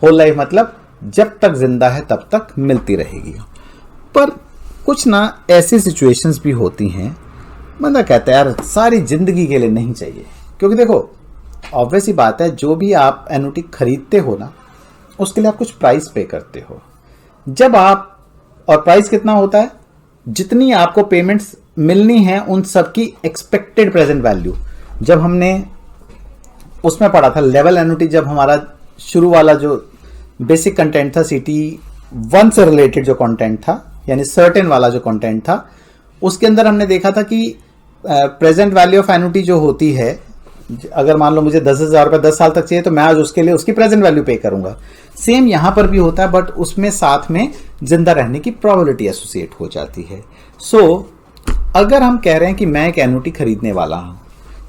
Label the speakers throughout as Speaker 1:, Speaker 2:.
Speaker 1: Whole life मतलब जब तक जिंदा है तब तक मिलती रहेगी। पर कुछ ना ऐसी सिचुएशंस भी होती हैं, बंदा कहता है यार सारी जिंदगी के लिए नहीं चाहिए। क्योंकि देखो ऑब्वियस ही बात है, जो भी आप एन्युटी खरीदते हो ना, उसके लिए आप कुछ प्राइस पे करते हो। जब आप, और प्राइस कितना होता है, जितनी आपको पेमेंट्स मिलनी है उन सब की एक्सपेक्टेड प्रेजेंट वैल्यू। जब हमने उसमें पढ़ा था लेवल एन्युटी, जब हमारा शुरू वाला जो बेसिक कंटेंट था सिटी 1 से रिलेटेड जो कंटेंट था, यानी सर्टेन वाला जो कंटेंट था, उसके अंदर हमने देखा था कि प्रेजेंट वैल्यू ऑफ एन्युटी जो होती है, अगर मान लो मुझे 10,000 रुपये 10 साल तक चाहिए तो मैं आज उसके लिए उसकी प्रेजेंट वैल्यू पे करूंगा। सेम यहां पर भी होता है, बट उसमें साथ में जिंदा रहने की प्रोबेबिलिटी एसोसिएट हो जाती है। अगर हम कह रहे हैं कि मैं एक एन्युटी खरीदने वाला हूं,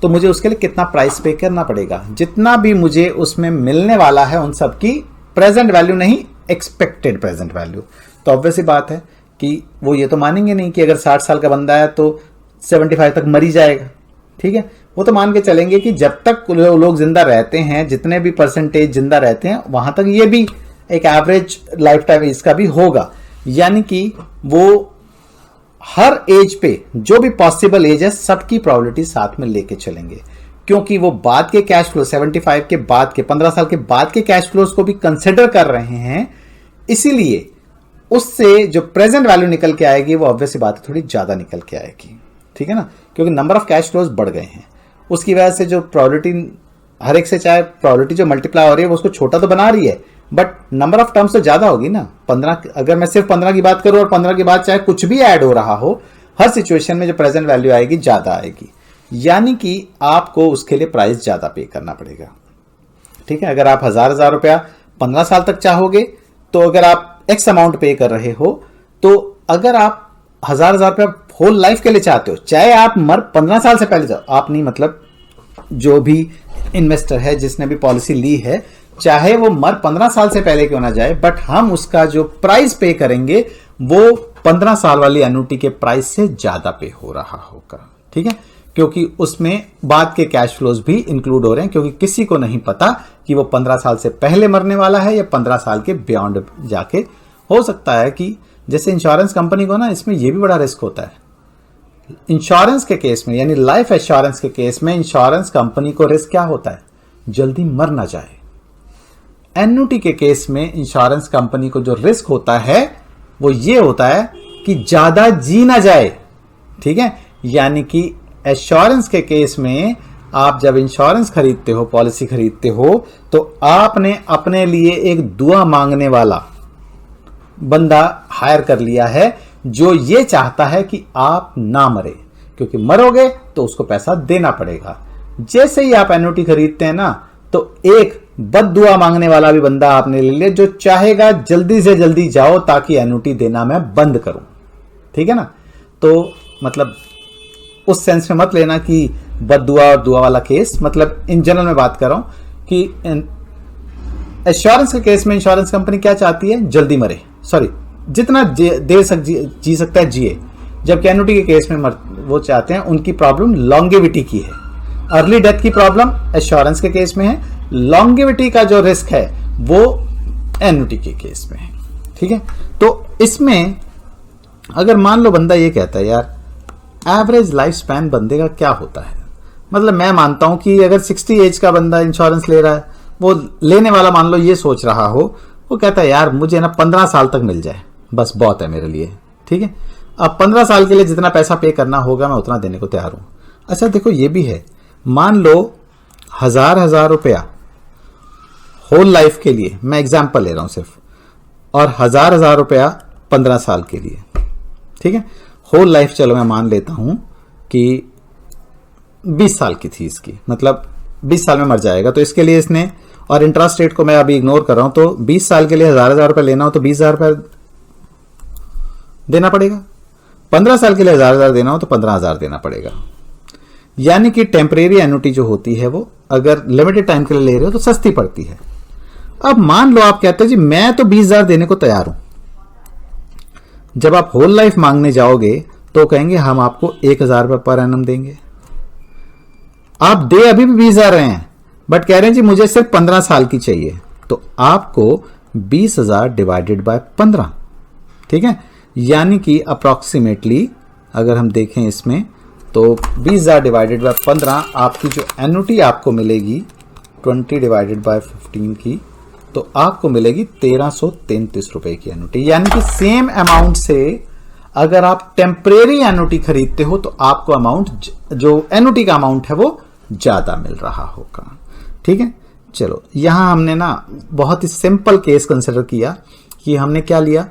Speaker 1: तो मुझे उसके लिए कितना प्राइस पे करना पड़ेगा, जितना भी मुझे उसमें मिलने वाला है उन सब की प्रेजेंट वैल्यू, नहीं एक्सपेक्टेड प्रेजेंट वैल्यू। तो ऑब्वियस ही बात है कि वो ये तो मानेंगे नहीं कि अगर 60 साल का बंदा है तो 75 तक मर ही जाएगा। ठीक है, वो तो मान के चलेंगे कि जब तक लोग जिंदा रहते हैं, जितने भी परसेंटेज जिंदा रहते हैं, वहां तक ये भी एक एवरेज लाइफ टाइम इसका भी होगा। यानी कि वो हर एज पे जो भी पॉसिबल एज है सबकी प्रोबेबिलिटी साथ में लेके चलेंगे, क्योंकि वो बाद के कैश फ्लो 75 के बाद के 15 साल के बाद के कैश फ्लोज को भी कंसिडर कर रहे हैं। इसीलिए उससे जो प्रेजेंट वैल्यू निकल के आएगी वो ऑब्वियस बात है थोड़ी ज्यादा निकल के आएगी। ठीक है ना, क्योंकि नंबर ऑफ कैश फ्लोज बढ़ गए हैं, उसकी वजह से जो प्रोबेबिलिटी हर एक से, चाहे प्रोबेबिलिटी जो मल्टीप्लाई हो रही है वो उसको छोटा तो बना रही है, बट नंबर ऑफ टर्म्स तो ज्यादा होगी ना। 15, अगर मैं सिर्फ 15 की बात करूं और 15 के बाद चाहे कुछ भी ऐड हो रहा हो, हर सिचुएशन में जो प्रेजेंट वैल्यू आएगी ज्यादा आएगी। यानी कि आपको उसके लिए प्राइस ज्यादा पे करना पड़ेगा। ठीक है, अगर आप हजार रुपया 15 साल तक चाहोगे, तो अगर आप एक्स अमाउंट पे कर रहे हो, तो अगर आप हजार रुपया होल लाइफ के लिए चाहते हो, चाहे आप मर 15 साल से पहले जाओ, आप नहीं, मतलब जो भी इन्वेस्टर है जिसने भी पॉलिसी ली है, चाहे वो मर 15 साल से पहले क्यों ना जाए, बट हम उसका जो प्राइस पे करेंगे वो 15 साल वाली एन्युटी के प्राइस से ज्यादा पे हो रहा होगा। ठीक है, क्योंकि उसमें बाद के कैश फ्लोज भी इंक्लूड हो रहे हैं, क्योंकि किसी को नहीं पता कि वो 15 साल से पहले मरने वाला है या 15 साल के बियॉन्ड जाके। हो सकता है कि जैसे इंश्योरेंस कंपनी को ना, इसमें यह भी बड़ा रिस्क होता है। इंश्योरेंस के केस में, यानी लाइफ एश्योरेंस के केस में, इंश्योरेंस कंपनी को रिस्क क्या होता है, जल्दी मर ना जाए। एन्युटी के केस में इंश्योरेंस कंपनी को जो रिस्क होता है वो ये होता है कि ज्यादा जी ना जाए। ठीक है, यानी कि एश्योरेंस के केस में आप जब इंश्योरेंस खरीदते हो, पॉलिसी खरीदते हो, तो आपने अपने लिए एक दुआ मांगने वाला बंदा हायर कर लिया है, जो ये चाहता है कि आप ना मरे, क्योंकि मरोगे तो उसको पैसा देना पड़ेगा। जैसे ही आप एन्युटी खरीदते हैं ना, तो एक बद्दुआ मांगने वाला भी बंदा आपने ले लिया, जो चाहेगा जल्दी से जल्दी जाओ ताकि एन्युटी देना मैं बंद करूं। ठीक है ना, तो मतलब उस सेंस में मत लेना कि बद्दुआ और दुआ वाला केस, मतलब इन जनरल में बात कर रहा हूं कि एश्योरेंस के केस में इंश्योरेंस कंपनी क्या चाहती है, जल्दी मरे, सॉरी जितना देर तक जी सकता है जिए। जबकि एन्युटी के केस में वो चाहते हैं, उनकी प्रॉब्लम लॉन्गेविटी की है। अर्ली डेथ की प्रॉब्लम एश्योरेंस के केस में है, लॉन्गेविटी का जो रिस्क है वो एन्युटी के केस में है। ठीक है, तो इसमें अगर मान लो बंदा ये कहता है यार एवरेज लाइफ स्पैन बंदे का क्या होता है, मतलब मैं मानता हूं कि अगर 60 एज का बंदा इंश्योरेंस ले रहा है, वो लेने वाला मान लो ये सोच रहा हो, वो कहता है यार मुझे ना 15 साल तक मिल जाए बस बहुत है मेरे लिए। ठीक है, अब 15 साल के लिए जितना पैसा पे करना होगा मैं उतना देने को तैयार हूं। अच्छा देखो ये भी है, मान लो हजार रुपया होल लाइफ के लिए, मैं एग्जाम्पल ले रहा हूं सिर्फ, और हजार रुपया 15 साल के लिए। ठीक है, होल लाइफ चलो मैं मान लेता हूं कि 20 साल की थी इसकी, मतलब 20 साल में मर जाएगा, तो इसके लिए इसने, और इंटरेस्ट रेट को मैं अभी इग्नोर कर रहा हूं, तो 20 साल के लिए हजार रुपया लेना हो तो 20,000 रुपया देना पड़ेगा। 15 साल के लिए हजार देना हो तो 15,000 देना पड़ेगा। यानी कि टेम्परेरी एन्युटी जो होती है वो अगर लिमिटेड टाइम के लिए ले रहे हो तो सस्ती पड़ती है। अब मान लो आप कहते हो जी मैं तो 20,000 देने को तैयार हूं, जब आप होल लाइफ मांगने जाओगे तो कहेंगे हम आपको 1,000 रुपये पर एनम देंगे। आप दे अभी भी 20,000 रहे हैं, बट कह रहे हैं जी मुझे सिर्फ 15 साल की चाहिए, तो आपको 20,000 डिवाइडेड बाय 15, ठीक है, यानी कि अप्रोक्सीमेटली अगर हम देखें इसमें तो 20,000 डिवाइडेड बाय 15, आपकी जो एन्युटी आपको मिलेगी 20 डिवाइडेड बाय 15 की, तो आपको मिलेगी 1333 रुपए की एन्युटी। यानी कि सेम अमाउंट से अगर आप टेम्परेरी एन्युटी खरीदते हो तो आपको अमाउंट, जो एन्युटी का अमाउंट है वो ज्यादा मिल रहा होगा, ठीक है। चलो यहां हमने ना बहुत ही सिंपल केस कंसिडर किया कि हमने क्या लिया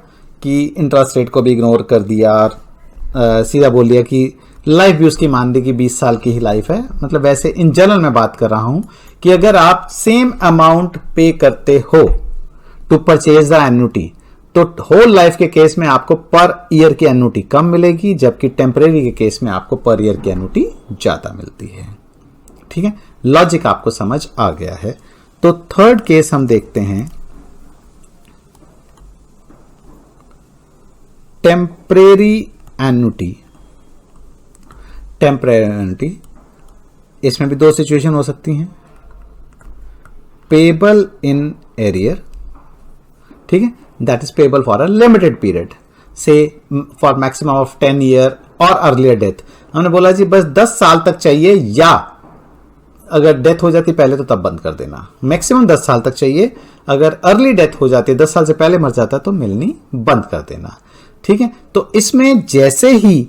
Speaker 1: कि इंटरेस्ट रेट को भी इग्नोर कर दिया और सीधा बोल दिया कि लाइफ भी उसकी मान दी कि 20 साल की ही लाइफ है। मतलब वैसे इन जनरल मैं बात कर रहा हूं कि अगर आप सेम अमाउंट पे करते हो टू परचेज द एन्युटी, तो होल लाइफ के केस में आपको पर ईयर की एन्युटी कम मिलेगी, जबकि टेम्परेरी के केस में आपको पर ईयर की एन्युटी ज्यादा मिलती है, ठीक है। लॉजिक आपको समझ आ गया है। तो थर्ड केस हम देखते हैं, टेम्परेरी एन्युटी। टेम्परेरी एन्युटी, इसमें भी दो सिचुएशन हो सकती हैं, पेबल इन एरियर, ठीक है, that is payable for a limited period, से फॉर मैक्सिमम ऑफ 10 ईयर और अर्लियर डेथ। हमने बोला जी बस 10 साल तक चाहिए, या अगर डेथ हो जाती पहले तो तब बंद कर देना, मैक्सिमम 10 साल तक चाहिए, अगर अर्ली डेथ हो जाती है 10 साल से पहले मर जाता है तो मिलनी बंद कर देना, ठीक है। तो इसमें जैसे ही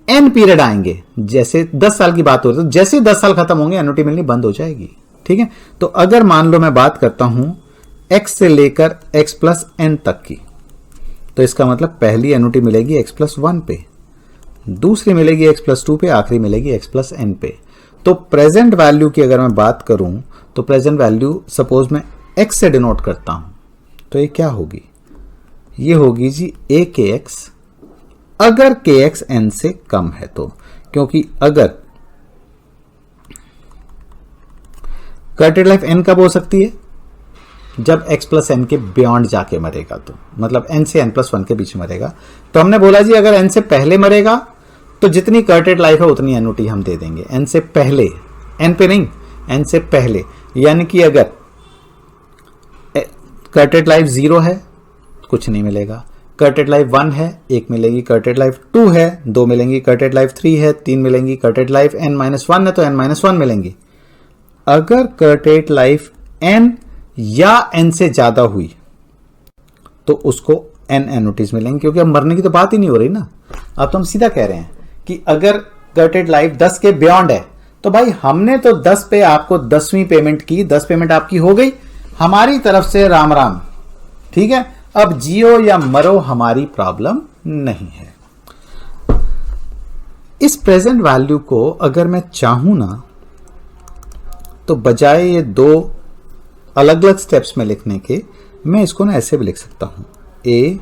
Speaker 1: एन पीरियड आएंगे, जैसे 10 साल की बात हो रही है तो जैसे 10 साल खत्म होंगे एन्युटी मिलनी बंद हो जाएगी, ठीक है। तो अगर मान लो मैं बात करता हूं x से लेकर x प्लस एन तक की, तो इसका मतलब पहली एन्युटी मिलेगी x प्लस 1 पे, दूसरी मिलेगी x प्लस 2 पे, आखिरी मिलेगी x प्लस एन पे। तो प्रेजेंट वैल्यू की अगर मैं बात करूं तो प्रेजेंट वैल्यू सपोज मैं x से डिनोट करता हूं, तो ये क्या होगी, ये होगी जी a के x, अगर के एक्स एन से कम है तो, क्योंकि अगर कर्टेड लाइफ एन कब हो सकती है, जब x प्लस एन के बियॉन्ड जाके मरेगा, तो मतलब n से n प्लस 1 के बीच मरेगा। तो हमने बोला जी अगर n से पहले मरेगा तो जितनी कर्टेड लाइफ है उतनी एन्युटी हम दे देंगे, n से पहले, n पे नहीं, n से पहले। यानी कि अगर कर्टेड लाइफ 0 है कुछ नहीं मिलेगा, कर्टेड लाइफ 1 है 1 मिलेगी, कर्टेड लाइफ 2 है 2 मिलेंगी, कर्टेड लाइफ 3 है 3 मिलेंगी, कर्टेड लाइफ n-1 है तो n-1 मिलेंगी। अगर कर्टेड लाइफ n या n से ज्यादा हुई तो उसको n एन्युटीज मिलेंगी, क्योंकि अब मरने की तो बात ही नहीं हो रही ना। अब तो हम सीधा कह रहे हैं कि अगर कर्टेड लाइफ 10 के बियॉन्ड है तो भाई हमने तो 10 पे आपको 10वीं पेमेंट की, 10 पेमेंट आपकी हो गई हमारी तरफ से, राम राम, ठीक है। अब जियो या मरो हमारी प्रॉब्लम नहीं है। इस प्रेजेंट वैल्यू को अगर मैं चाहूं ना तो बजाय ये दो अलग अलग स्टेप्स में लिखने के, मैं इसको ना ऐसे भी लिख सकता हूं, ए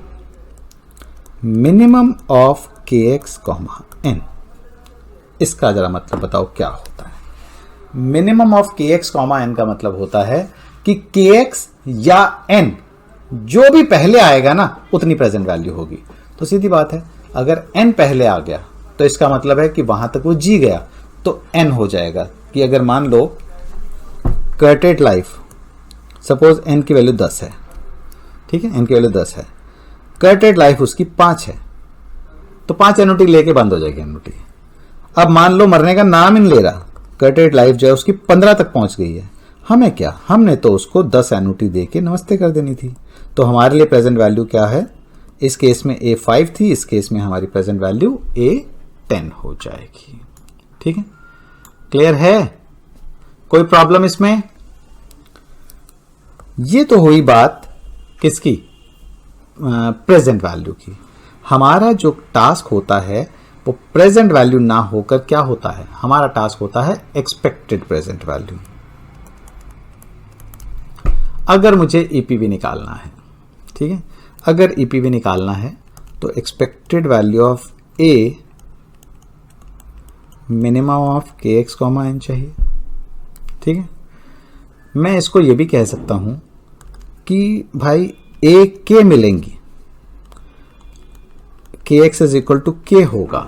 Speaker 1: minimum of K x comma N. इसका जरा मतलब बताओ क्या होता है। Minimum of K x comma N का मतलब होता है कि के एक्स या एन जो भी पहले आएगा ना उतनी प्रेजेंट वैल्यू होगी। तो सीधी बात है, अगर n पहले आ गया तो इसका मतलब है कि वहां तक वो जी गया, तो n हो जाएगा। कि अगर मान लो कर्टेड लाइफ, सपोज n की वैल्यू 10 है, ठीक है, n की वैल्यू 10 है, कर्टेड लाइफ उसकी 5 है, तो 5 एन्युटी लेके बंद हो जाएगी एन्युटी। अब मान लो मरने का नाम ही नहीं ले रहा, कर्टेड लाइफ जो है उसकी 15 तक पहुंच गई है, हमें क्या, हमने तो उसको 10 एन्युटी दे के नमस्ते कर देनी थी। तो हमारे लिए प्रेजेंट वैल्यू क्या है, इस केस में A5 थी, इस केस में हमारी प्रेजेंट वैल्यू A10 हो जाएगी, ठीक है। क्लियर है, कोई प्रॉब्लम इसमें? ये तो हुई बात किसकी, प्रेजेंट वैल्यू की। हमारा जो टास्क होता है वो प्रेजेंट वैल्यू ना होकर क्या होता है, हमारा टास्क होता है एक्सपेक्टेड प्रेजेंट वैल्यू। अगर मुझे ईपीवी निकालना है, ठीक है, अगर ईपीवी निकालना है तो expected value of A minimum of K x comma N चाहिए, ठीक है। मैं इसको ये भी कह सकता हूं कि भाई ए के मिलेंगी, के एक्स इज इक्वल टू के होगा,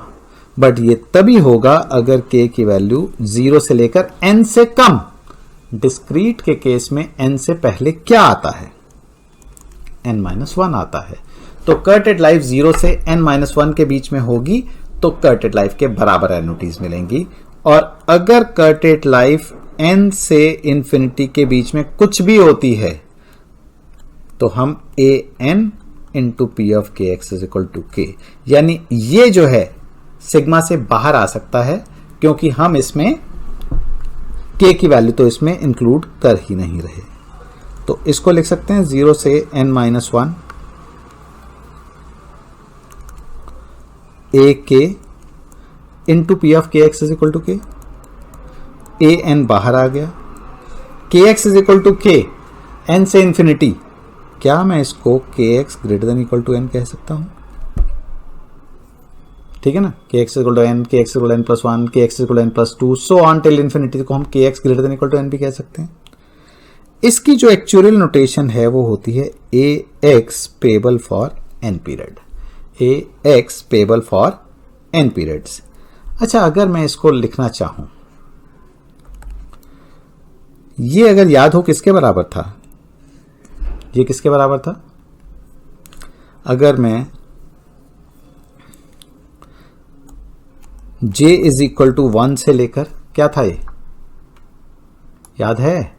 Speaker 1: बट ये तभी होगा अगर k की वैल्यू 0 से लेकर n से कम। डिस्क्रीट के केस में n से पहले क्या आता है? n-1 आता है। तो कर्टेड लाइफ 0 से n-1 के बीच में होगी तो कर्टेड लाइफ के बराबर एन्युटीज मिलेंगी। और अगर कर्टेड लाइफ n से इंफिनिटी के बीच में कुछ भी होती है तो हम an into P of K X is equal to के, यानी ये जो है सिग्मा से बाहर आ सकता है क्योंकि हम इसमें k की वैल्यू तो इसमें इंक्लूड कर ही नहीं रहे। तो इसको लिख सकते हैं 0 से n-1 a k into P of K X is equal to K. A N बाहर आ गया, K X is equal to K, N से इंफिनिटी। क्या मैं इसको K X greater than equal to N कह सकता हूं? ठीक है ना, K X equal to N, K X equal N plus one, K X equal N plus two, so on till infinity को हम K X greater than equal to N भी कह सकते हैं। इसकी जो एक्चुअल नोटेशन है वो होती है A X payable for N period, A X payable for N periods. अच्छा, अगर मैं इसको लिखना चाहूं, ये अगर याद हो किसके बराबर था? ये किसके बराबर था? अगर मैं j इज इक्वल टू 1 से लेकर क्या था ये याद है?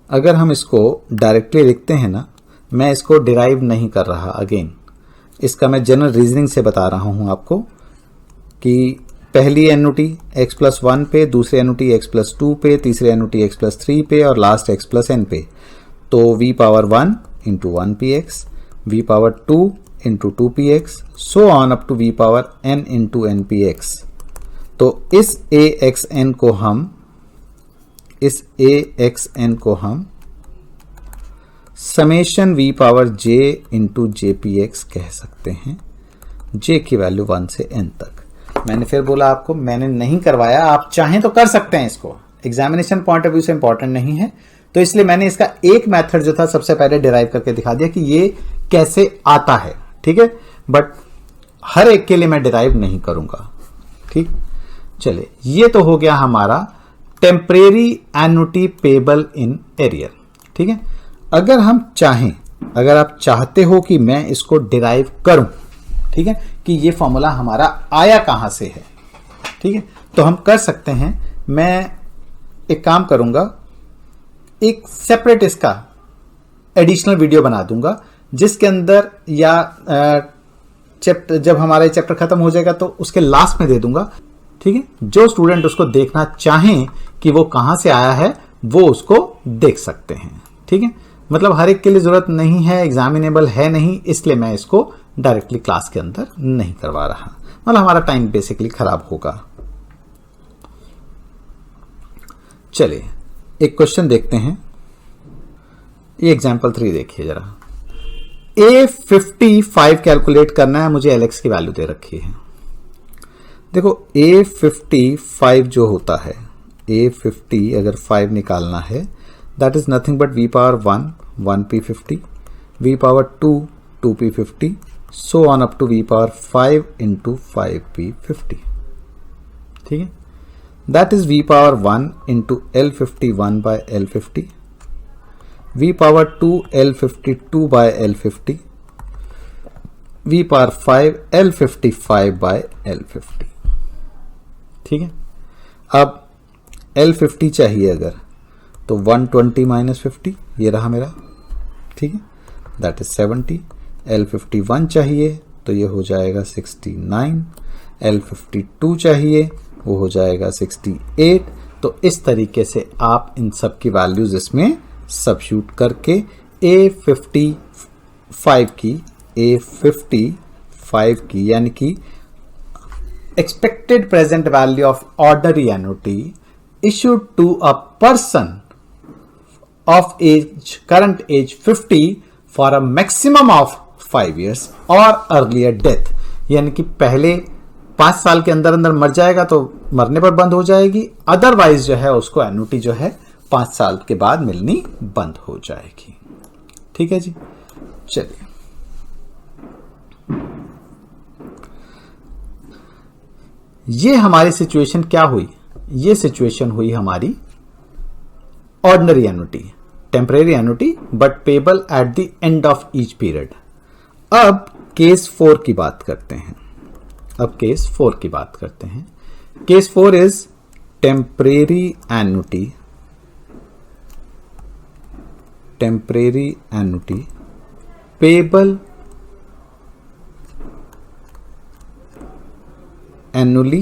Speaker 1: अगर हम इसको डायरेक्टली लिखते हैं ना, मैं इसको डिराइव नहीं कर रहा, अगेन इसका मैं जनरल रीजनिंग से बता रहा हूं आपको कि पहली एन्युटी x प्लस 1 पे, दूसरी एन्युटी x प्लस 2 पे, तीसरी एन्युटी x प्लस 3 पे और लास्ट x प्लस n पे। तो v power 1 into 1 P X, v power 2 into 2 P X, so on up to v power n into n P X. तो इस axn को हम summation v power j into J P X कह सकते हैं, j की value 1 से n तक। मैंने फिर बोला आपको, मैंने नहीं करवाया, आप चाहें तो कर सकते हैं, इसको एग्जामिनेशन पॉइंट ऑफ व्यू से इंपॉर्टेंट नहीं है, तो इसलिए मैंने इसका एक मेथड जो था सबसे पहले डिराइव करके दिखा दिया कि ये कैसे आता है। ठीक है, बट हर एक के लिए मैं डिराइव नहीं करूंगा। ठीक, चलिए, ये तो हो गया हमारा temporary annuity payable in arrear. ठीक है, अगर हम चाहें, अगर आप चाहते हो कि मैं इसको डिराइव करूं, ठीक है, कि ये फॉर्मूला हमारा आया कहां से है, ठीक है, तो हम कर सकते हैं। मैं एक काम करूंगा, एक सेपरेट इसका एडिशनल वीडियो बना दूंगा जिसके अंदर, या चैप्टर जब हमारा चैप्टर खत्म हो जाएगा तो उसके लास्ट में दे दूंगा। ठीक है, जो स्टूडेंट उसको देखना चाहें कि वो कहां से आया है वो उसको देख सकते हैं। ठीक है, मतलब हर एक के लिए जरूरत नहीं है, एग्जामिनेबल है नहीं, इसलिए मैं इसको डायरेक्टली क्लास के अंदर नहीं करवा रहा, मतलब हमारा टाइम बेसिकली खराब होगा। चलिए एक क्वेश्चन देखते हैं, ये एग्जाम्पल 3 देखिए जरा। A55 कैलकुलेट करना है, मुझे LX की वैल्यू दे रखी है। देखो A55 जो होता है, A50 अगर 5 निकालना है, that is nothing but v power 1 1p50, v power 2 2p50, so on up to v power 5 into 5p50। ठीक है, that is v power 1 into L51 by L50, v power 2 L52 by L50, v power 5 L55 by L50। ठीक है, अब L50 चाहिए अगर, तो 120 minus 50, ये रहा मेरा। ठीक है, दैट इज 70। L51 चाहिए तो ये हो जाएगा 69, L52 चाहिए वो हो जाएगा 68। तो इस तरीके से आप इन सब की वैल्यूज इसमें सब्स्टिट्यूट करके A55 की यानी कि expected present value of ordinary annuity issued to a person of age, current age 50 for a maximum of 5 years or earlier death, यानी कि पहले 5 साल के अंदर अंदर मर जाएगा तो मरने पर बंद हो जाएगी, अदरवाइज जो है उसको एन्युटी जो है 5 साल के बाद मिलनी बंद हो जाएगी। ठीक है जी, चलिए ये हमारी सिचुएशन क्या हुई? ये सिचुएशन हुई हमारी ordinary annuity, temporary annuity but payable at the end of each period. अब केस 4 की बात करते हैं। Case 4 is temporary annuity payable annually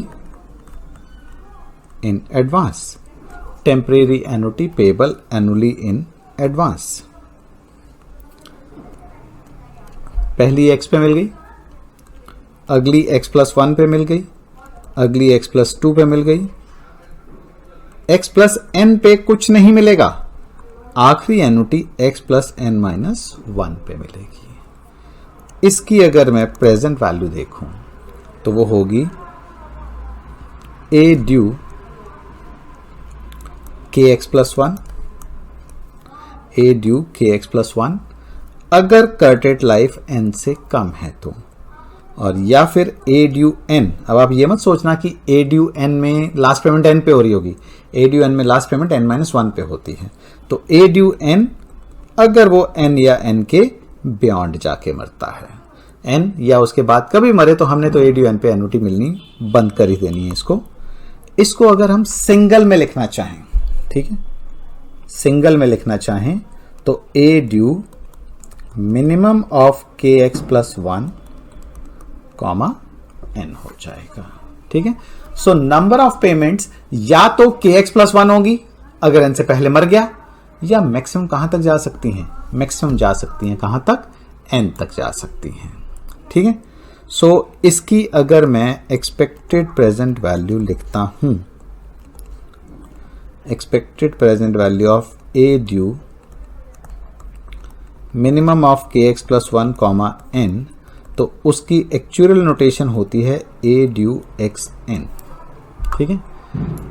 Speaker 1: in advance। Temporary annuity payable annually in advance। पहली x पे मिल गई, अगली x+1 पे मिल गई, अगली x+2 पे मिल गई, x+n पे कुछ नहीं मिलेगा, आखिरी एन्युटी x+n-1 पे मिलेगी। इसकी अगर मैं प्रेजेंट वैल्यू देखूं तो वो होगी ए ड्यू kx+1, ए ड्यू kx+1 अगर कर्टेड लाइफ n से कम है तो, और या फिर ए ड्यू n। अब आप ये मत सोचना कि ए ड्यू n में लास्ट पेमेंट n पे हो रही होगी, ए ड्यू n में लास्ट पेमेंट n-1 पे होती है। तो ए ड्यू n अगर वो n या n के बियॉन्ड जाके मरता है, n या उसके बाद कभी मरे तो हमने तो ए ड्यू n पे एन्युटी मिलनी बंद कर ही देनी है इसको अगर हम सिंगल में लिखना चाहें, ठीक है, सिंगल में लिखना चाहें तो A due minimum of kx+1 comma n हो जाएगा। ठीक है, सो नंबर ऑफ पेमेंट्स या तो kx+1 होगी अगर n से पहले मर गया, या मैक्सिमम कहां तक जा सकती हैं? मैक्सिमम जा सकती हैं कहां तक? n तक जा सकती हैं। ठीक है, सो इसकी अगर मैं एक्सपेक्टेड प्रेजेंट वैल्यू लिखता हूं, expected present value of A due minimum of kx+1 comma n, तो उसकी एक्चुअल नोटेशन होती है ए ड्यू xn। ठीक है,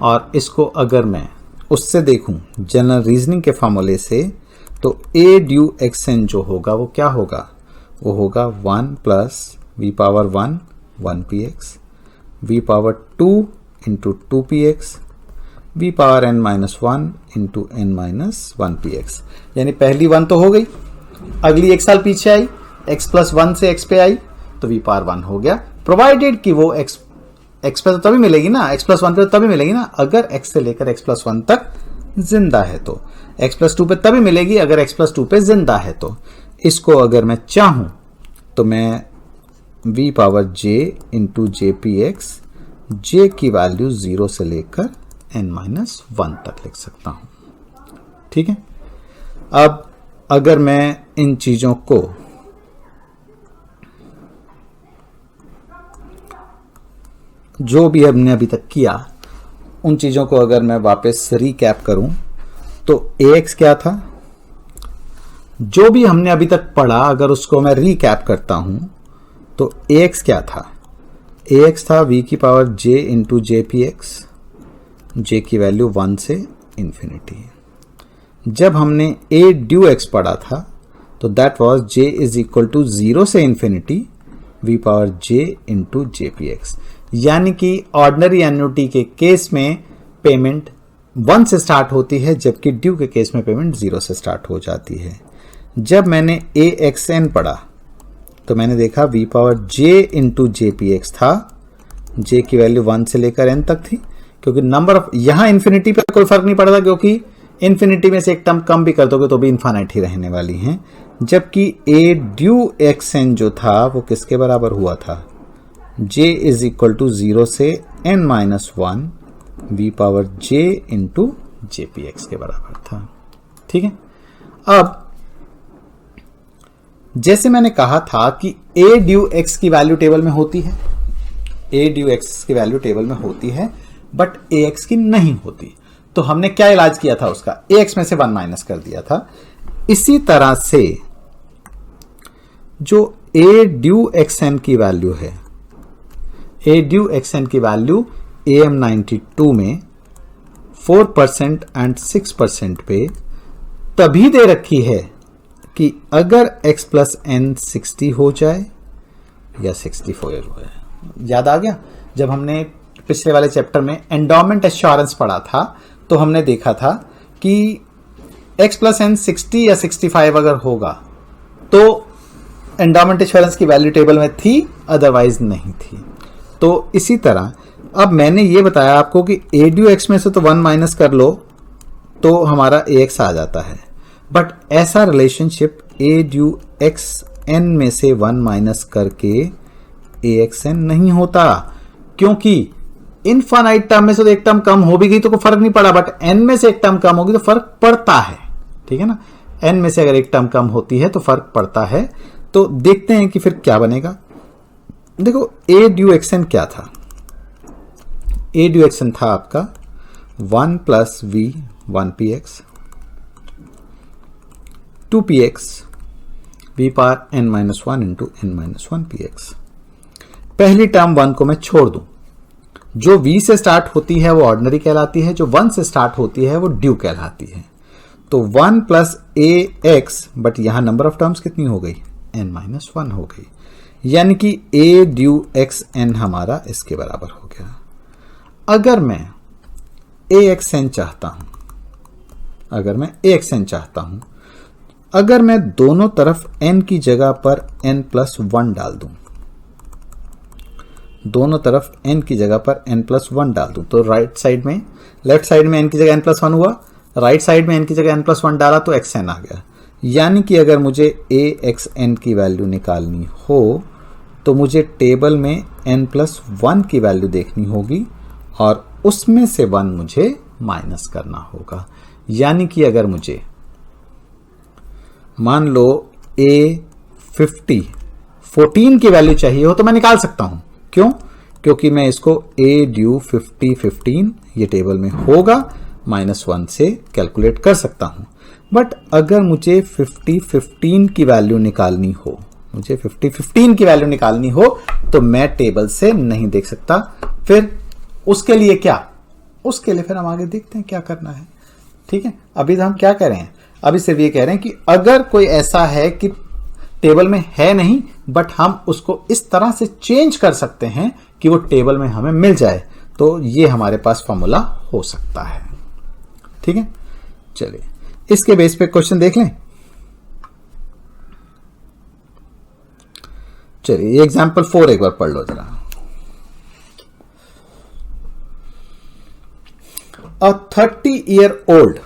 Speaker 1: और इसको अगर मैं उससे देखूं जनरल रीजनिंग के फॉर्मूले से, तो ए ड्यू xn जो होगा वो क्या होगा? वो होगा 1 + v⁻1 1px, v⁻2 into 2px, v⁻n-1 into n-1px। यानी पहली 1 तो हो गई, अगली एक साल पीछे आई, x+1 से x पे आई तो v⁻1 हो गया, प्रोवाइडेड कि वो x पे तो तभी मिलेगी ना, x+1 पे तो तभी मिलेगी ना अगर x से लेकर x+1 तक जिंदा है, तो x+2 पे तभी मिलेगी अगर x+2 पे जिंदा है। तो इसको अगर मैं चाहूं तो मैं v⁻j इंटू jpx, j की वैल्यू 0 से लेकर n-1 तक लिख सकता हूं। ठीक है, अब अगर मैं इन चीजों को जो भी हमने अभी तक किया उन चीजों को अगर मैं वापस रिकैप करूं तो ax क्या था, जो भी हमने अभी तक पढ़ा अगर उसको मैं रिकैप करता हूं तो ax क्या था? ax था v⁻j इंटू jpx, j की वैल्यू 1 से इंफिनिटी। जब हमने ए ड्यू x पढ़ा था तो that was j is equal to 0 से इंफिनिटी v⁻j इंटू jpx, यानी कि ऑर्डिनरी एन्युटी के केस में पेमेंट 1 से स्टार्ट होती है जबकि ड्यू के केस में पेमेंट 0 से स्टार्ट हो जाती है। जब मैंने axn पढ़ा तो मैंने देखा v⁻j इंटू jpx था, j की वैल्यू 1 से लेकर n तक थी, क्योंकि नंबर ऑफ यहां इंफिनिटी पे कोई फर्क नहीं पड़ता क्योंकि इंफिनिटी में से एक टर्म कम भी कर दोगे तो भी इन्फाइनाइट ही रहने वाली हैं। जबकि ए ड्यू xn जो था वो किसके बराबर हुआ था? j इज इक्वल टू 0 से n-1 v⁻j इंटू jpx के बराबर था। ठीक है, अब जैसे मैंने कहा था कि ए ड्यू x की वैल्यू टेबल में होती है, ए ड्यू x की वैल्यू टेबल में होती है बट ax की नहीं होती, तो हमने क्या इलाज किया था उसका? ax में से 1 माइनस कर दिया था। इसी तरह से जो ए ड्यू xn की वैल्यू है, ए ड्यू xn की वैल्यू AM92 में 4% एंड 6% पे तभी दे रखी है कि अगर x+n 60 हो जाए या 64 हो जाए। याद आ गया जब हमने पिछले वाले चैप्टर में एंडोमेंट एश्योरेंस पढ़ा था, तो हमने देखा था कि x प्लस एन 60 या 65 अगर होगा तो एंडोमेंट एश्योरेंस की वैल्यू टेबल में थी, अदरवाइज नहीं थी। तो इसी तरह अब मैंने ये बताया आपको कि ए ड्यू एक्स में से तो 1 माइनस कर लो तो हमारा ए एक्स आ जाता है, बट ऐसा रिलेशनशिप ए ड्यू एक्स एन में से 1 माइनस करके ए एक्स एन नहीं होता, क्योंकि इनफाइनाइट टर्म में से तो एक टर्म कम हो भी गई तो कोई फर्क नहीं पड़ा, बट एन में से एक टर्म कम होगी तो फर्क पड़ता है। ठीक है ना, एन में से अगर एक टर्म कम होती है तो फर्क पड़ता है। तो देखते हैं कि फिर क्या बनेगा। देखो ए ड्यू एक्स एन क्या था, ए ड्यू एक्स एन था आपका 1 plus V 1 P X 2 P X V power n minus 1 into N minus 1 P X. पहली टर्म 1 को मैं छोड़ दूं, जो v से स्टार्ट होती है वो ऑर्डिनरी कहलाती है, जो 1 से स्टार्ट होती है वो ड्यू कहलाती है। तो 1 प्लस ए एक्स, बट यहां नंबर ऑफ टर्म्स कितनी हो गई, n माइनस 1 हो गई, यानी कि ए ड्यू एक्स एन हमारा इसके बराबर हो गया। अगर मैं ए एक्स एन चाहता हूं, अगर मैं ए एक्स एन चाहता हूं, अगर मैं दोनों तरफ n की जगह पर n प्लस 1 डाल दूं, दोनों तरफ n की जगह पर n प्लस 1 डाल दूं, तो राइट साइड में, लेफ्ट साइड में n की जगह n प्लस 1 हुआ, राइट साइड में n की जगह n प्लस 1 डाला तो xn आ गया। यानी कि अगर मुझे a x n की वैल्यू निकालनी हो तो मुझे टेबल में n प्लस 1 की वैल्यू देखनी होगी और उसमें से 1 मुझे माइनस करना होगा। यानी कि अगर मुझे मान लो A14 की वैल्यू चाहिए हो तो मैं निकाल सकता हूं। क्यों? क्योंकि मैं इसको A ड्यू 50-15 ये टेबल में होगा -1 से कैलकुलेट कर सकता हूं। बट अगर मुझे 50-15 की वैल्यू निकालनी हो, मुझे 50-15 की वैल्यू निकालनी हो तो मैं टेबल से नहीं देख सकता। फिर उसके लिए क्या, उसके लिए फिर हम आगे देखते हैं क्या करना है। ठीक है, अभी हम क्या कह रहे हैं, अभी सिर्फ ये कह रहे हैं कि अगर कोई ऐसा है कि टेबल में है नहीं बट हम उसको इस तरह से चेंज कर सकते हैं कि वो टेबल में हमें मिल जाए, तो ये हमारे पास फॉर्मूला हो सकता है। ठीक है, चलिए इसके बेस पे क्वेश्चन देख लें। चलिए एग्जाम्पल 4 एक बार पढ़ लो जरा। A 30-year-old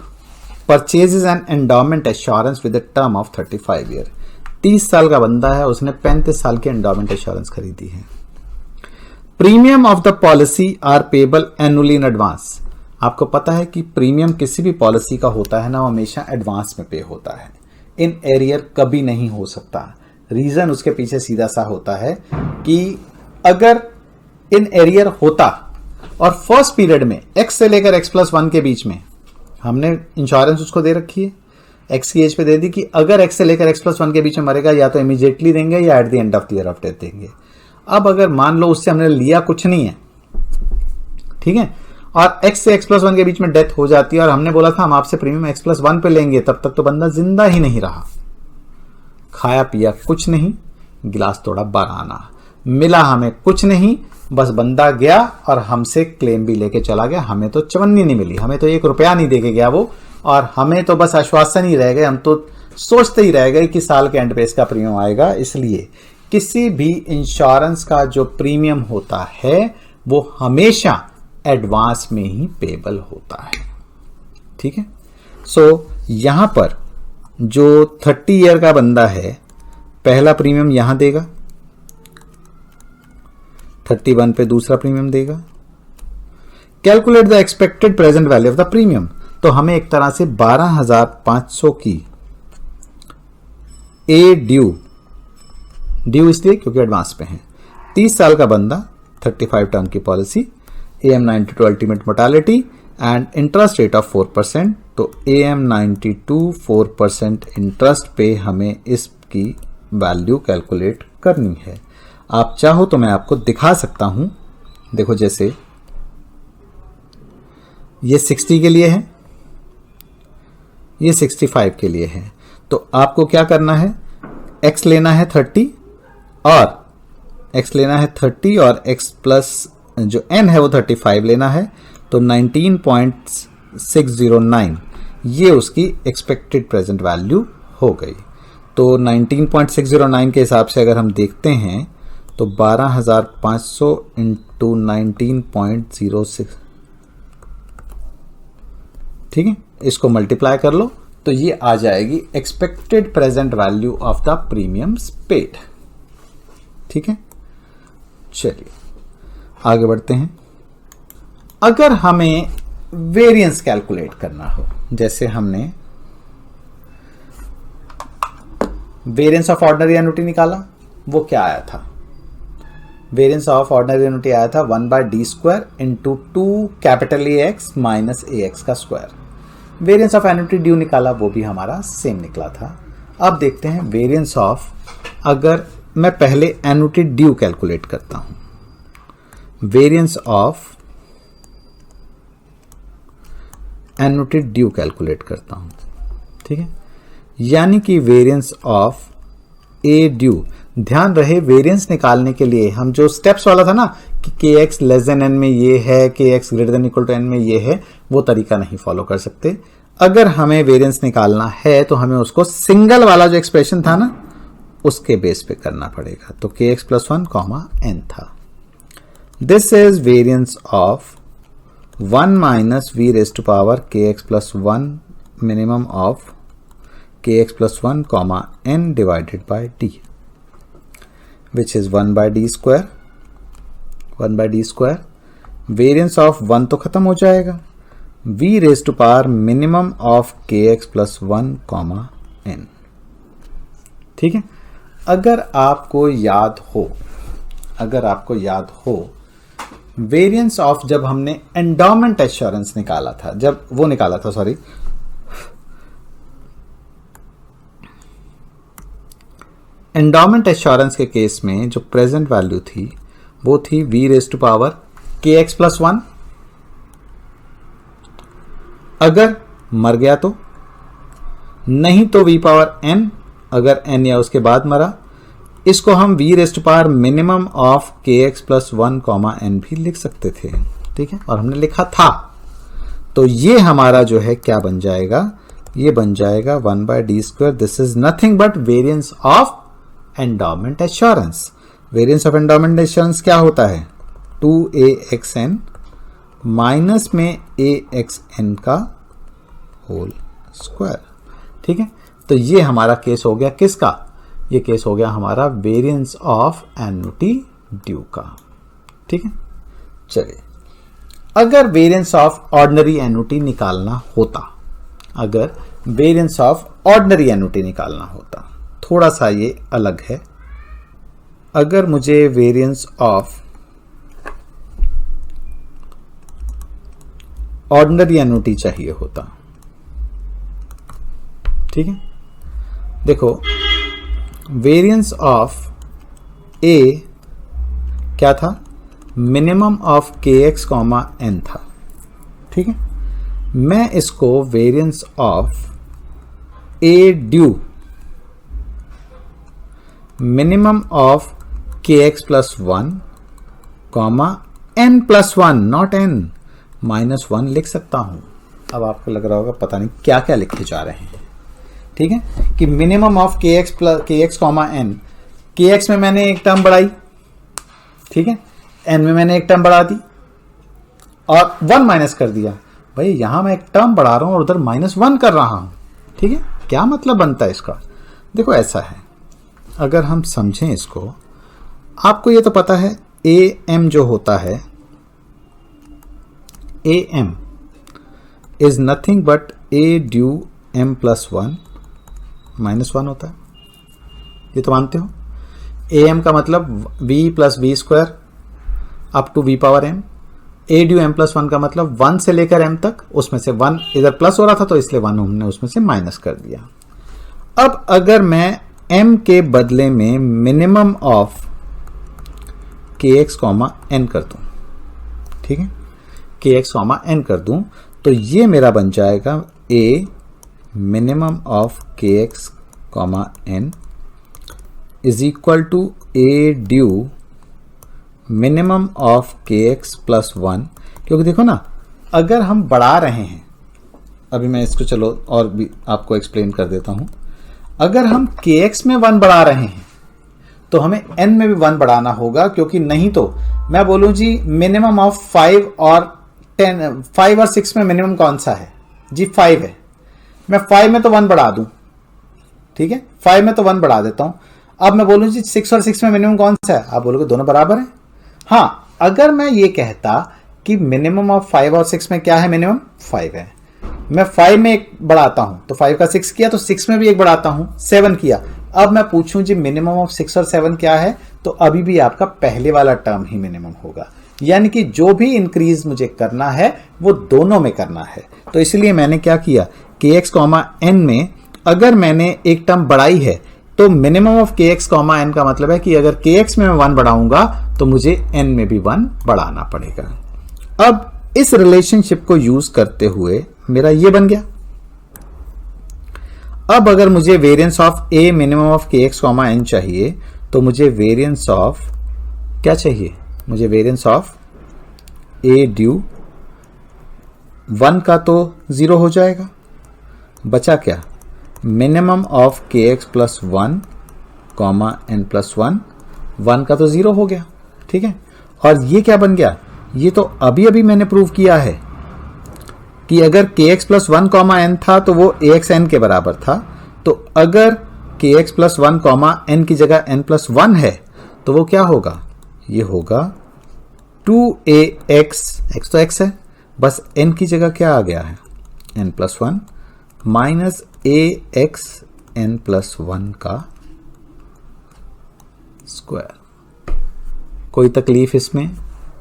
Speaker 1: purchases an endowment assurance with a term of 35 year। 30 साल का बंदा है, उसने 35 साल की एंडोमेंट एश्योरेंस खरीदी है। Premium of the policy are payable annually in advance. आपको पता है कि प्रीमियम किसी भी पॉलिसी का होता है ना, हमेशा एडवांस में पे होता है, इन एरियर कभी नहीं हो सकता। रीजन उसके पीछे सीधा सा होता है कि अगर इन एरियर होता और फर्स्ट पीरियड में x से लेकर x प्लस 1 के बीच में हमने इंश्योरेंस उसको दे रखी है, x की एज पे दे दी कि अगर x से लेकर x प्लस 1 के बीच में मरेगा या तो इमीडिएटली देंगे या at the end of the year of death देंगे। अब अगर मान लो उससे हमने लिया कुछ नहीं है, ठीक है, और x से x प्लस 1 के बीच में डेथ हो जाती है और हमने बोला था हम आपसे प्रीमियम x प्लस 1 पे लेंगे, तब तक तो बंदा जिंदा ही नहीं रहा, खाया पिया कुछ नहीं, गिलास तोड़ा बराना, मिला हमें कुछ नहीं, बस बंदा गया और हमसे क्लेम भी लेके चला गया। हमें तो चवन्नी नहीं मिली, हमें तो 1 रुपया नहीं देके गया वो, और हमें तो बस आश्वासन ही रह गए, हम तो सोचते ही रह गए कि साल के एंड पे इसका प्रीमियम आएगा। इसलिए किसी भी इंश्योरेंस का जो प्रीमियम होता है वो हमेशा एडवांस में ही पेबल होता है। ठीक है, सो यहां पर जो 30 ईयर का बंदा है पहला प्रीमियम यहां देगा, 31 पे दूसरा प्रीमियम देगा। Calculate the expected present value of the premium, तो हमें एक तरह से 12,500 की ए ड्यू इसलिए क्योंकि एडवांस पे है, 30 साल का बंदा, 35 टर्म की policy, AM92 ultimate mortality and interest rate of 4%। तो AM92 4% इंटरेस्ट पे हमें इसकी वैल्यू कैलकुलेट करनी है। आप चाहो तो मैं आपको दिखा सकता हूं, देखो जैसे ये 60 के लिए है, ये 65 के लिए है, तो आपको क्या करना है, x लेना है 30 और x लेना है 30 और x प्लस जो n है वो 35 लेना है, तो 19.609 ये उसकी एक्सपेक्टेड प्रेजेंट वैल्यू हो गई। तो 19.609 के हिसाब से अगर हम देखते हैं तो 12,500 इंटू 19.06, ठीक है, इसको मल्टीप्लाई कर लो तो ये आ जाएगी expected present value of the premiums paid. ठीक है, चलिए आगे बढ़ते हैं। अगर हमें वेरिएंस कैलकुलेट करना हो, जैसे हमने वेरिएंस ऑफ ऑर्डिनरी एन्युटी निकाला, वो क्या आया था? वेरिएंस ऑफ ऑर्डिनरी एन्युटी आया था 1/d² into 2 capital AX minus AX का square. Variance of annuity due निकाला, वो भी हमारा सेम निकला था। अब देखते हैं वेरिएंस ऑफ, अगर मैं पहले एन्युटी ड्यू कैलकुलेट करता हूं, variance of annuity due calculate करता हूं, ठीक है, यानी कि वेरिएंस ऑफ ए ड्यू। ध्यान रहे वेरिएंस निकालने के लिए हम जो स्टेप्स वाला था ना कि kx लेस देन n में ये है, kx greater than equal to n में ये है, वो तरीका नहीं फॉलो कर सकते। अगर हमें वेरिएंस निकालना है तो हमें उसको सिंगल वाला जो एक्सप्रेशन था ना उसके बेस पे करना पड़ेगा। तो kx प्लस 1 n था। This is variance of 1 minus v raise to power kx plus 1 minimum of kx plus 1 n divided by d, which is 1/d²। 1/d²। Variance of 1 तो खत्म हो जाएगा, v raise to power minimum of kx plus 1 n। ठीक है, अगर आपको याद हो वेरिएंस ऑफ जब हमने एंडोमेंट एश्योरेंस निकाला था, एंडोमेंट एश्योरेंस के केस में जो प्रेजेंट वैल्यू थी वो थी v raise to power kx plus 1। अगर मर गया तो, नहीं तो v पावर n, अगर n या उसके बाद मरा, इसको हम v raise to power minimum of kx plus 1 n भी लिख सकते थे। ठीक है, और हमने लिखा था। तो ये हमारा जो है क्या बन जाएगा, ये बन जाएगा 1/d²। This is nothing but variance of endowment assurance. Variance of endowment assurance क्या होता है? 2axn माइनस में axn का होल स्क्वायर। ठीक है, तो ये हमारा केस हो गया किसका? ये केस हो गया हमारा वेरिएंस ऑफ एन्युटी ड्यू का। ठीक है, चलिए अगर वेरिएंस ऑफ ऑर्डिनरी एन्युटी निकालना होता, थोड़ा सा ये अलग है। अगर मुझे वेरिएंस ऑफ ऑर्डिनरी एन्युटी चाहिए होता, ठीक है, देखो वेरिएंस ऑफ ए क्या था? मिनिमम ऑफ kx n था। ठीक है, मैं इसको variance of A due minimum of kx plus 1 n plus 1 not n -1 लिख सकता हूं। अब आपको लग रहा होगा पता नहीं क्या क्या लिखे जा रहे हैं। ठीक है, कि minimum of kx n, kx में मैंने एक टर्म बढ़ाई, ठीक है, n में मैंने एक टर्म बढ़ा दी और 1 माइनस कर दिया। भाई यहां मैं एक टर्म बढ़ा रहा हूं और उधर -1 कर रहा हूं। ठीक है, क्या मतलब बनता है इसका? देखो ऐसा है, अगर हम समझें इसको, आपको ये तो पता है am जो होता है, am is nothing but a due m plus 1 -1 होता है। ये तो मानते हो। am का मतलब v plus v² up to v power m। a due m plus 1 का मतलब 1 से लेकर m तक, उसमें से 1 इधर प्लस हो रहा था तो इसलिए 1 हमने उसमें से माइनस कर दिया। अब अगर मैं m के बदले में मिनिमम ऑफ kx n कर दूं, ठीक है, kx n कर दूं, तो ये मेरा बन जाएगा a minimum of kx n is equal to a due minimum of K X plus one, क्योंकि देखो ना अगर हम बढ़ा रहे हैं, अभी मैं इसको चलो और भी आपको एक्सप्लेन कर देता हूं। अगर हम के एक्स में 1 बढ़ा रहे हैं तो हमें n में भी 1 बढ़ाना होगा, क्योंकि नहीं तो मैं बोलूं जी मिनिमम ऑफ 5 और 10, 5 और 6 में मिनिमम कौन सा है जी 5 है, मैं 5 में तो 1 बढ़ा दूं, ठीक है 5 में तो 1 बढ़ा देता हूं। अब मैं बोलूं जी 6 और 6 में मिनिमम कौन सा है, आप बोलोगे दोनों बराबर है। हाँ, अगर मैं ये कहता कि मिनिमम ऑफ 5 और 6 में क्या है, मिनिमम 5 है, मैं 5 में एक बढ़ाता हूं तो 5 का 6 किया, तो 6 में भी एक बढ़ाता हूं 7 किया। अब मैं पूछूं जी मिनिमम ऑफ 6 और 7 क्या है, तो अभी भी आपका पहले वाला टर्म ही मिनिमम होगा, यानी कि जो भी इंक्रीज मुझे करना है वो दोनों में करना है। तो इसलिए मैंने क्या किया, के एक्स कॉमा एन में अगर मैंने एक टर्म बढ़ाई है तो minimum of K x comma N का मतलब है कि अगर के एक्स में मैं 1 बढ़ाऊंगा तो मुझे एन में भी 1 बढ़ाना पड़ेगा। अब इस रिलेशनशिप को यूज करते हुए मेरा ये बन गया। अब अगर मुझे variance of A minimum of K x comma N चाहिए तो मुझे वेरिएंस ऑफ क्या चाहिए, मुझे वेरिएंस ऑफ ए ड्यू 1 का तो 0 हो जाएगा, बचा क्या, minimum of K X plus 1 comma N plus 1 का तो 0 हो गया, ठीक है। और ये क्या बन गया, ये तो अभी अभी मैंने प्रूव किया है कि अगर के एक्स प्लस 1 कॉमा एन था तो वो ए एक्स एन के बराबर था, तो अगर के एक्स प्लस 1 कॉमा एन की जगह एन प्लस 1 है तो वो क्या होगा, ये होगा 2ax, x तो x है, बस n की जगह क्या आ गया है n plus 1 minus ax n plus 1 का स्क्वायर। कोई तकलीफ इसमें,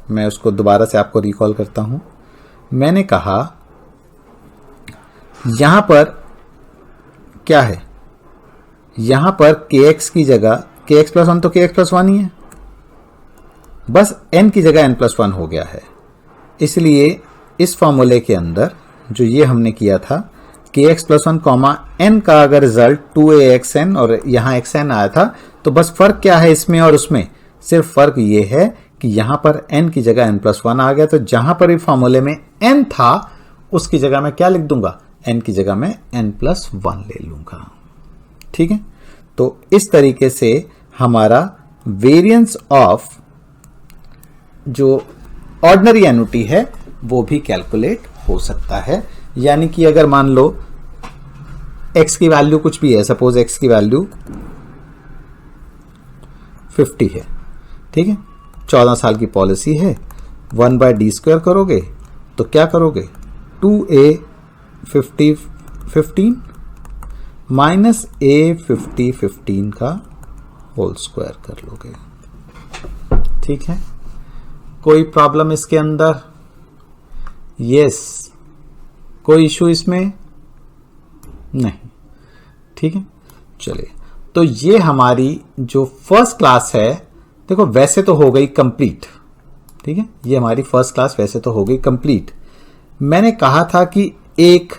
Speaker 1: मैं उसको दोबारा से आपको रिकॉल करता हूं। मैंने कहा यहां पर क्या है, यहां पर kx की जगह kx प्लस 1 तो kx प्लस 1 ही है, बस n की जगह n प्लस 1 हो गया है। इसलिए इस फॉर्मूले के अंदर जो ये हमने किया था कि x प्लस 1 कॉमा n का अगर रिजल्ट 2axn और यहाँ xn आया था, तो बस फर्क क्या है इसमें और उसमें, सिर्फ फर्क ये है कि यहां पर n की जगह n प्लस 1 आ गया, तो जहां पर भी फॉर्मूले में n था उसकी जगह मैं क्या लिख दूंगा, n की जगह में n प्लस 1 ले लूंगा, ठीक है। तो इस तरीके से हमारा वेरिएंस ऑफ जो ऑर्डिनरी एन्युटी है वो भी कैलकुलेट हो सकता है। यानी कि अगर मान लो x की वैल्यू कुछ भी है, सपोज x की वैल्यू 50 है, ठीक है, 14 साल की पॉलिसी है, 1/d² करोगे तो क्या करोगे, 2a 50 15 माइनस a 50 15 का होल स्क्वायर कर लोगे, ठीक है। कोई प्रॉब्लम इसके अंदर, यस, कोई इशू इसमें नहीं, ठीक है। चलिए, तो ये हमारी जो फर्स्ट क्लास है, देखो वैसे तो हो गई कंप्लीट, ठीक है, ये हमारी फर्स्ट क्लास वैसे तो हो गई कंप्लीट। मैंने कहा था कि एक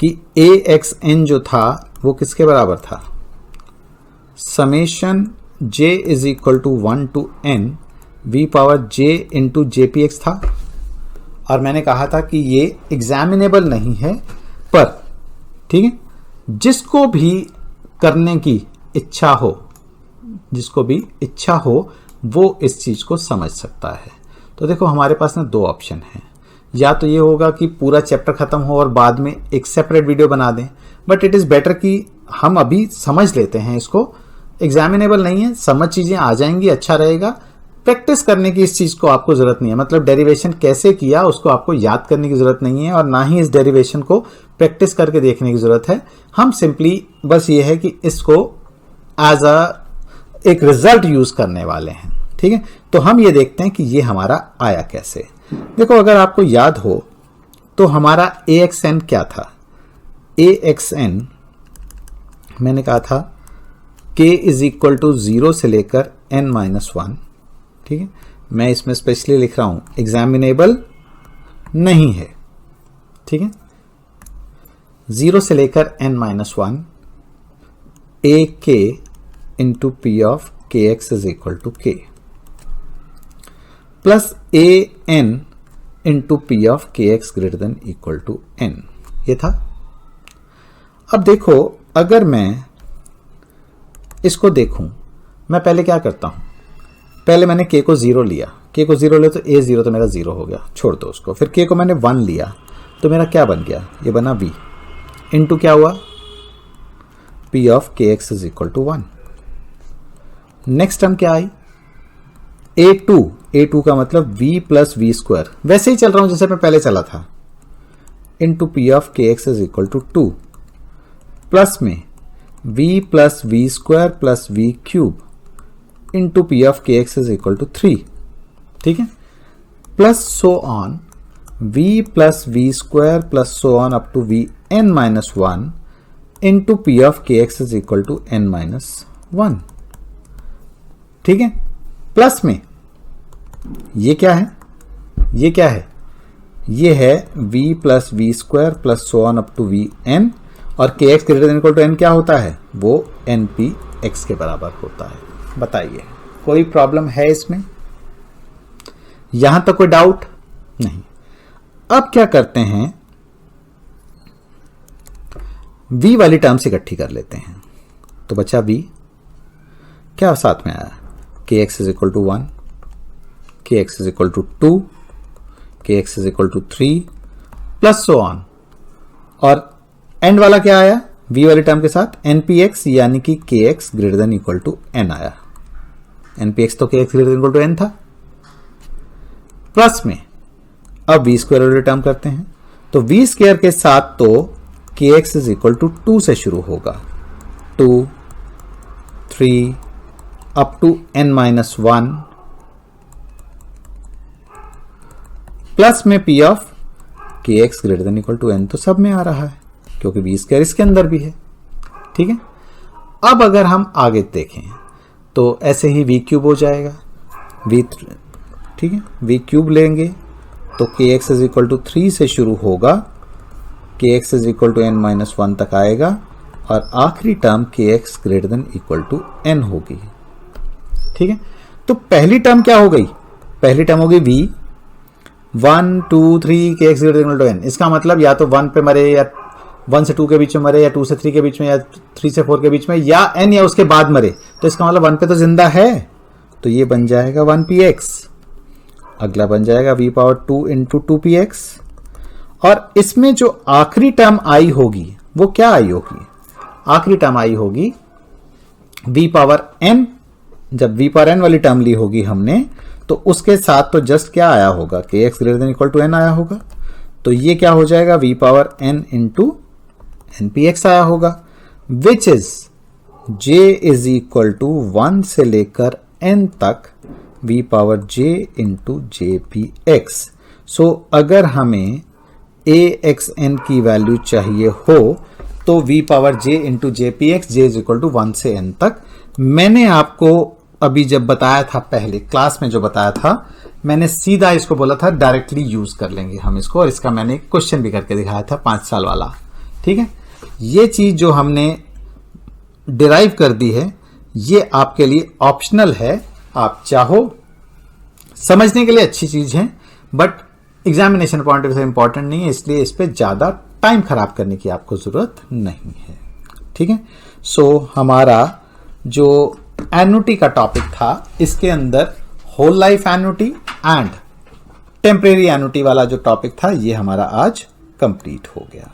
Speaker 1: कि axn जो था वो किसके बराबर था, summation j is equal to 1 to n v power j into jpx था, और मैंने कहा था कि ये एग्जामिनेबल नहीं है, पर ठीक है, जिसको भी करने की इच्छा हो, जिसको भी इच्छा हो वो इस चीज को समझ सकता है। तो देखो हमारे पास ना 2 ऑप्शन हैं, या तो ये होगा कि पूरा चैप्टर खत्म हो और बाद में एक सेपरेट वीडियो बना दें, बट इट इज बेटर कि हम अभी समझ लेते हैं इसको। एग्जामिनेबल नहीं है, समझ चीजें आ जाएंगी, अच्छा रहेगा। प्रैक्टिस करने की इस चीज को आपको जरूरत नहीं है, मतलब डेरिवेशन कैसे किया उसको आपको याद करने की जरूरत नहीं है, और ना ही इस डेरिवेशन को प्रैक्टिस करके देखने की जरूरत है। हम सिंपली बस ये है कि इसको एज एक रिजल्ट यूज करने वाले हैं, ठीक है। तो हम ये देखते हैं कि ये हमारा आया कैसे। देखो अगर आपको याद हो तो हमारा AXN क्या था, AXN मैंने कहा था K इज इक्वल टू 0 से लेकर n-1, ठीक है। मैं इसमें स्पेशली लिख रहा हूं एग्जामिनेबल नहीं है, ठीक है। 0 से लेकर n-1 AK into P of KX is equal to K, plus A N into P of K X greater than equal to N, ये था। अब देखो, अगर मैं इसको देखूं, मैं पहले क्या करता हूं, पहले मैंने k को 0 लिया, k को 0 ले तो a 0 तो मेरा 0 हो गया, छोड़ दो उसको। फिर k को मैंने 1 लिया तो मेरा क्या बन गया, ये बना v इंटू क्या हुआ, p of K X is equal to 1। Next term क्या आई, a2 का मतलब v प्लस वी स्क्वायर, वैसे ही चल रहा हूं जैसे मैं पहले चला था, into P of K X is equal to 2, plus में v plus V square plus V cube into P of K X is equal to 3, ठीक है, plus so on v plus V square plus so on up to V N minus 1 into P of K X is equal to N minus 1, ठीक है। Plus में ये क्या है, ये क्या है, ये है v plus V square plus so on up to V N, और K X greater than equal to N क्या होता है, वो एन पी एक्स के बराबर होता है। बताइए कोई प्रॉब्लम है इसमें, यहां तक कोई डाउट नहीं। अब क्या करते हैं, v वाली टर्म्स इकट्ठी कर लेते हैं, तो बचा v, क्या साथ में आया, के एक्स इज इक्वल टू 1, के X is equal to 2, K X is equal to 3 plus so on, और एंड वाला क्या आया, v वाली टर्म के साथ npx, यानी कि K X greater than equal to n आया, npx तो K X greater than equal to n था। प्लस में अब v स्क्वायर वाली टर्म करते हैं, तो v स्क्वायर के साथ तो K X is equal to 2 से शुरू होगा, 2 3 up to n minus 1, plus में p of K X greater than equal to n, तो सब में आ रहा है क्योंकि वी स्क्वायर इसके अंदर भी है, ठीक है। अब अगर हम आगे देखें तो ऐसे ही वी क्यूब हो जाएगा, ठीक है, वी क्यूब लेंगे तो K X is equal to 3 से शुरू होगा, K X is equal to N minus 1 तक आएगा, और आखिरी term K X greater than equal to N होगी, ठीक है। तो पहली टर्म क्या हो गई, पहली टर्म हो गई we 1 2 3 K X greater than equal to N, इसका मतलब या तो 1 पे मरे, या 1 से 2 के बीच में मरे, या 2 से 3 के बीच में, या 3 से 4 के बीच में, या n या उसके बाद मरे, तो इसका मतलब 1 पे तो जिंदा है, तो ये बन जाएगा 1px। अगला बन जाएगा v पावर 2 इंटू 2px, और इसमें जो आखिरी टर्म आई होगी वो क्या आई होगी, आखिरी टर्म आई होगी v पावर n, जब v पावर n वाली टर्म ली होगी हमने, तो उसके साथ तो जस्ट क्या आया होगा, K X greater than equal to n आया होगा, तो ये क्या हो जाएगा, v power n into npx आया होगा, which is j is equal to 1 से लेकर n तक v power j into jpx। So अगर हमें axn की वैल्यू चाहिए हो तो v power j into jpx, j is equal to 1 से n तक। मैंने आपको अभी जब बताया था, पहले क्लास में जो बताया था, मैंने सीधा इसको बोला था डायरेक्टली यूज कर लेंगे हम इसको, और इसका मैंने क्वेश्चन भी करके दिखाया था 5 साल वाला, ठीक है। ये चीज जो हमने डिराइव कर दी है, ये आपके लिए ऑप्शनल है, आप चाहो समझने के लिए अच्छी चीज है, but examination point of view से इंपॉर्टेंट नहीं है, इसलिए इस पे ज्यादा टाइम खराब करने की आपको जरूरत नहीं है, ठीक है। सो हमारा जो एन्युटी का टॉपिक था, इसके अंदर whole life annuity and temporary annuity वाला जो टॉपिक था, ये हमारा आज कंप्लीट हो गया।